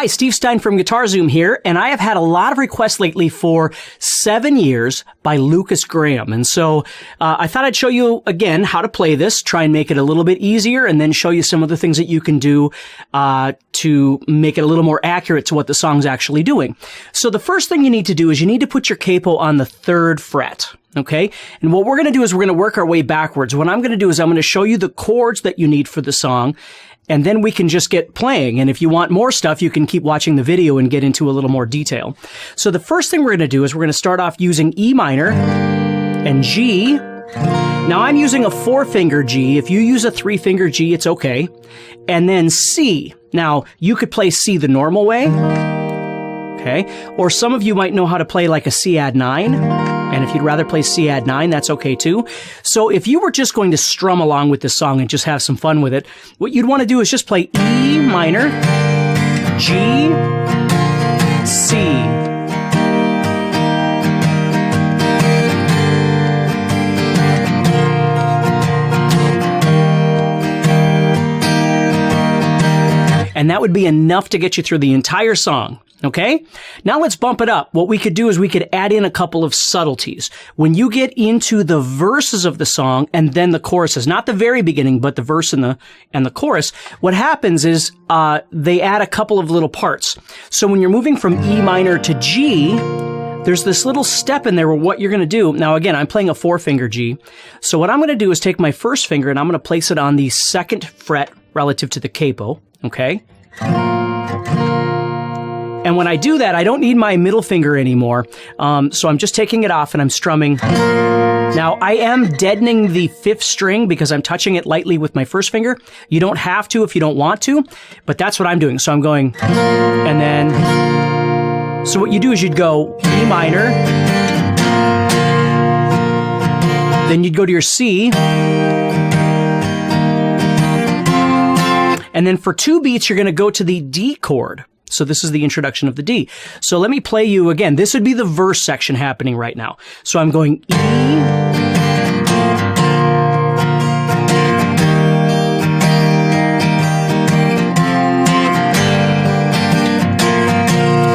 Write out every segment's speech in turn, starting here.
Hi, Steve Stine from GuitarZoom here, and I have had a lot of requests lately for 7 Years by Lukas Graham. And so I thought I'd show you again how to play this, try and make it a little bit easier, and then show you some of the things that you can do to make it a little more accurate to what the song's actually doing. So the first thing you need to do is you need to put your capo on the 3rd fret. Okay. And what we're going to do is we're going to work our way backwards. What I'm going to do is I'm going to show you the chords that you need for the song, and then we can just get playing. And if you want more stuff, you can keep watching the video and get into a little more detail. So the first thing we're going to do is we're going to start off using E minor and G. Now I'm using a 4-finger G. If you use a 3-finger G, it's okay. And then C. Now you could play C the normal way. Okay. Or some of you might know how to play like a C add 9. And if you'd rather play C add 9, that's okay too. So if you were just going to strum along with this song and just have some fun with it, what you'd want to do is just play E minor, G, C. And that would be enough to get you through the entire song. Okay? Now let's bump it up. What we could do is we could add in a couple of subtleties. When you get into the verses of the song and then the choruses, not the very beginning, but the verse and the chorus, what happens is they add a couple of little parts. So when you're moving from E minor to G, there's this little step in there where what you're going to do. Now again, I'm playing a 4-finger G. So what I'm going to do is take my 1st finger and I'm going to place it on the 2nd fret relative to the capo. Okay? And when I do that, I don't need my middle finger anymore. So I'm just taking it off and I'm strumming. Now, I am deadening the 5th string because I'm touching it lightly with my 1st finger. You don't have to if you don't want to, but that's what I'm doing. So I'm going, and then, so what you do is you'd go E minor, then you'd go to your C, and then for 2 beats, you're going to go to the D chord. So this is the introduction of the D. So let me play you again. This would be the verse section happening right now. So I'm going E.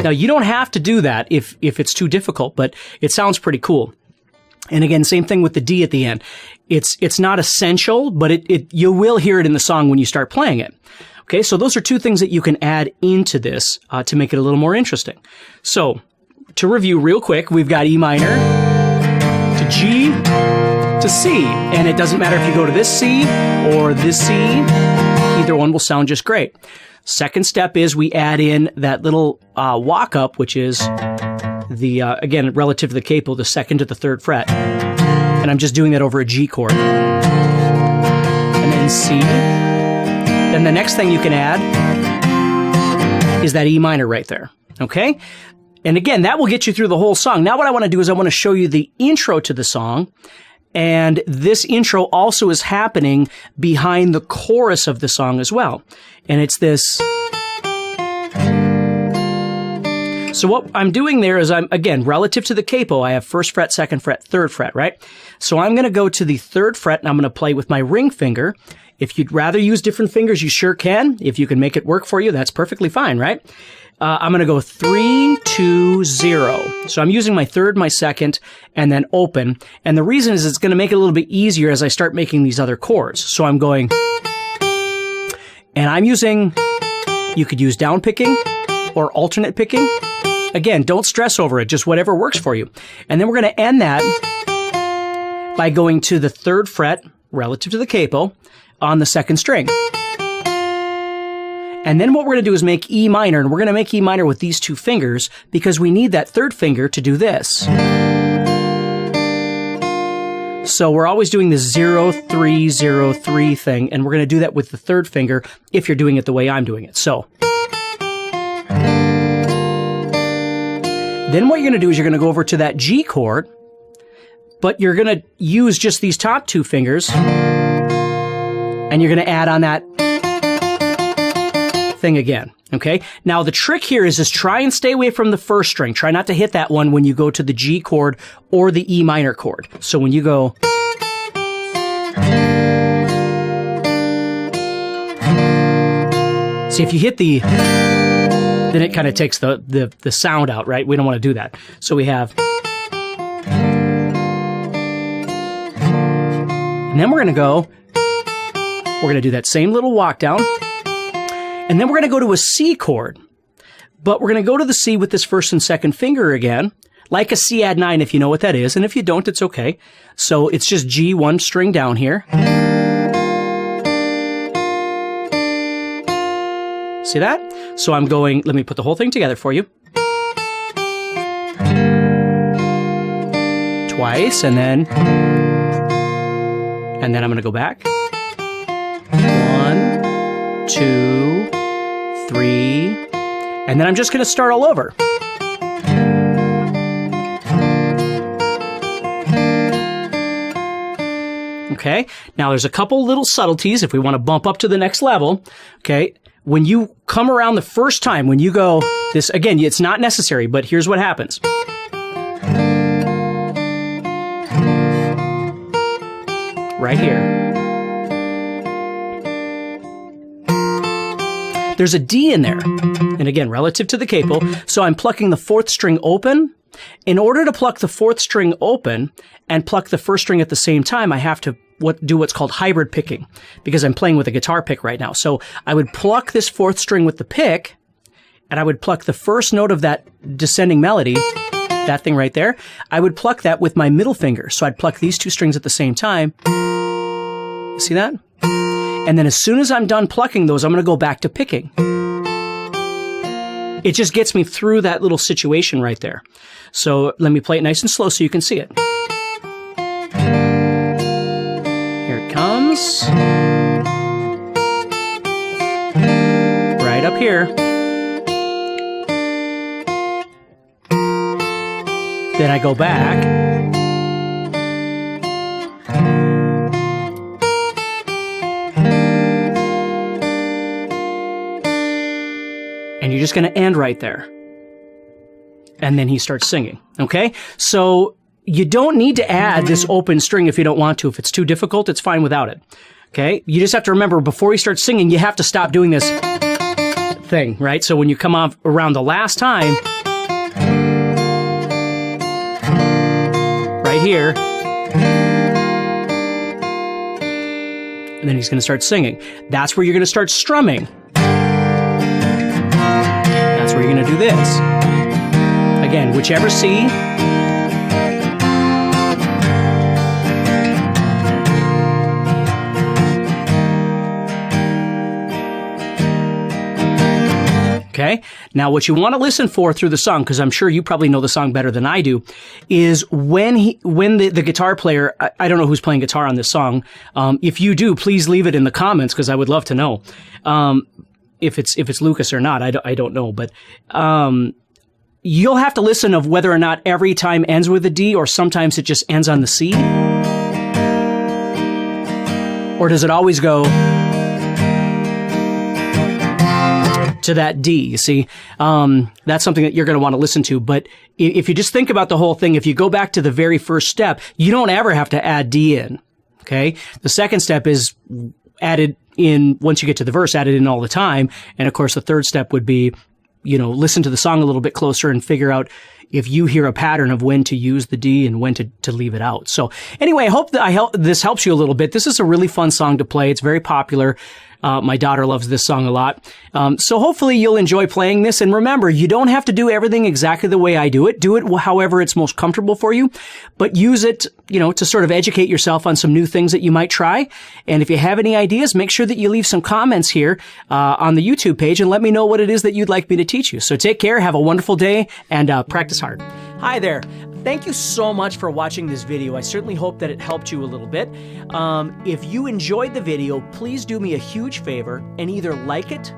Now you don't have to do that if it's too difficult, but it sounds pretty cool. And again, same thing with the D at the end. It's not essential, but you will hear it in the song when you start playing it. Okay, so those are 2 things that you can add into this to make it a little more interesting. So, to review real quick, we've got E minor to G to C. And it doesn't matter if you go to this C or this C. Either one will sound just great. Second step is we add in that little walk-up, which is again, relative to the capo, the 2nd to the 3rd fret. And I'm just doing that over a G chord. And then C. Then the next thing you can add is that E minor right there, okay? And again, that will get you through the whole song. Now what I want to do is I want to show you the intro to the song, and this intro also is happening behind the chorus of the song as well. And it's this. So what I'm doing there is again, relative to the capo, I have 1st fret, 2nd fret, 3rd fret, right? So I'm going to go to the 3rd fret and I'm going to play with my ring finger. If you'd rather use different fingers, you sure can. If you can make it work for you, that's perfectly fine, right? I'm going to go 3, 2, 0. So I'm using my 3rd, my 2nd, and then open. And the reason is it's going to make it a little bit easier as I start making these other chords. So I'm going, and I'm using, you could use down picking or alternate picking. Again, don't stress over it, just whatever works for you. And then we're going to end that by going to the 3rd fret relative to the capo on the 2nd string. And then what we're going to do is make E minor, and we're going to make E minor with these 2 fingers because we need that 3rd finger to do this. So we're always doing the 0, 3, 0, 3 thing, and we're going to do that with the 3rd finger if you're doing it the way I'm doing it. So then what you're going to do is you're going to go over to that G chord, but you're going to use just these top 2 fingers, and you're going to add on that thing again, okay? Now, the trick here is try and stay away from the 1st string. Try not to hit that one when you go to the G chord or the E minor chord. So when you go, see, if you hit the then it kind of takes the sound out, right? We don't want to do that. So we have, and then we're going to do that same little walk down, and then we're going to go to a C chord, but we're going to go to the C with this first and second finger again, like a C add 9 if you know what that is, and if you don't, it's okay. So it's just G, one string down here. See that? So I'm going, let me put the whole thing together for you. Twice, and then I'm going to go back. 1, 2, 3, and then I'm just going to start all over. Okay, now there's a couple little subtleties if we want to bump up to the next level. Okay, when you come around the first time, when you go this, again, it's not necessary, but here's what happens. Right here. There's a D in there. And again, relative to the capo, so I'm plucking the fourth string open. In order to pluck the fourth string open and pluck the first string at the same time, I have to do what's called hybrid picking, because I'm playing with a guitar pick right now. So I would pluck this fourth string with the pick, and I would pluck the first note of that descending melody, that thing right there. I would pluck that with my middle finger. So I'd pluck these two strings at the same time. See that? And then as soon as I'm done plucking those, I'm going to go back to picking. It just gets me through that little situation right there. So let me play it nice and slow so you can see it. Here it comes. Right up here. Then I go back. And you're just going to end right there. And then he starts singing. Okay? So you don't need to add this open string if you don't want to. If it's too difficult, it's fine without it. Okay? You just have to remember, before he starts singing, you have to stop doing this thing, right? So when you come off around the last time, right here, and then he's going to start singing. That's where you're going to start strumming. That's where you're going to do this. Again, whichever C. Okay? Now, what you want to listen for through the song, because I'm sure you probably know the song better than I do, is when the guitar player, I don't know who's playing guitar on this song. If you do, please leave it in the comments, because I would love to know. If it's Lukas or not, I don't know, but you'll have to listen of whether or not every time ends with a D, or sometimes it just ends on the C. Or does it always go to that D, you see? That's something that you're going to want to listen to. But if you just think about the whole thing, if you go back to the very first step, you don't ever have to add D in, okay? The second step is added in, once you get to the verse, added in all the time. And of course, the third step would be, listen to the song a little bit closer and figure out if you hear a pattern of when to use the D and when to leave it out. So anyway, I hope that this helps you a little bit. This is a really fun song to play. It's very popular. My daughter loves this song a lot. So hopefully you'll enjoy playing this. And remember, you don't have to do everything exactly the way I do it. Do it however it's most comfortable for you, but use it, to sort of educate yourself on some new things that you might try. And if you have any ideas, make sure that you leave some comments here on the YouTube page and let me know what it is that you'd like me to teach you. So take care, have a wonderful day, and practice hard. Hi there. Thank you so much for watching this video. I certainly hope that it helped you a little bit. If you enjoyed the video, please do me a huge favor and either like it,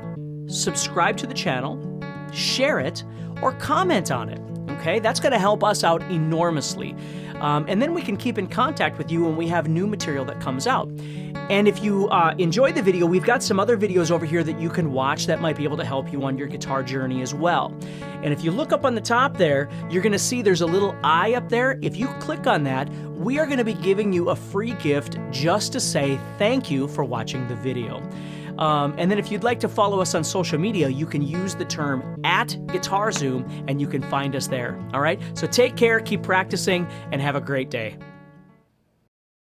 subscribe to the channel, share it, or comment on it. Okay, that's going to help us out enormously. And then we can keep in contact with you when we have new material that comes out. And if you enjoyed the video, we've got some other videos over here that you can watch that might be able to help you on your guitar journey as well. And if you look up on the top there, you're going to see there's a little eye up there. If you click on that, we are going to be giving you a free gift just to say thank you for watching the video. And then if you'd like to follow us on social media, you can use the term @GuitarZoom and you can find us there. All right? So take care, keep practicing, and have a great day.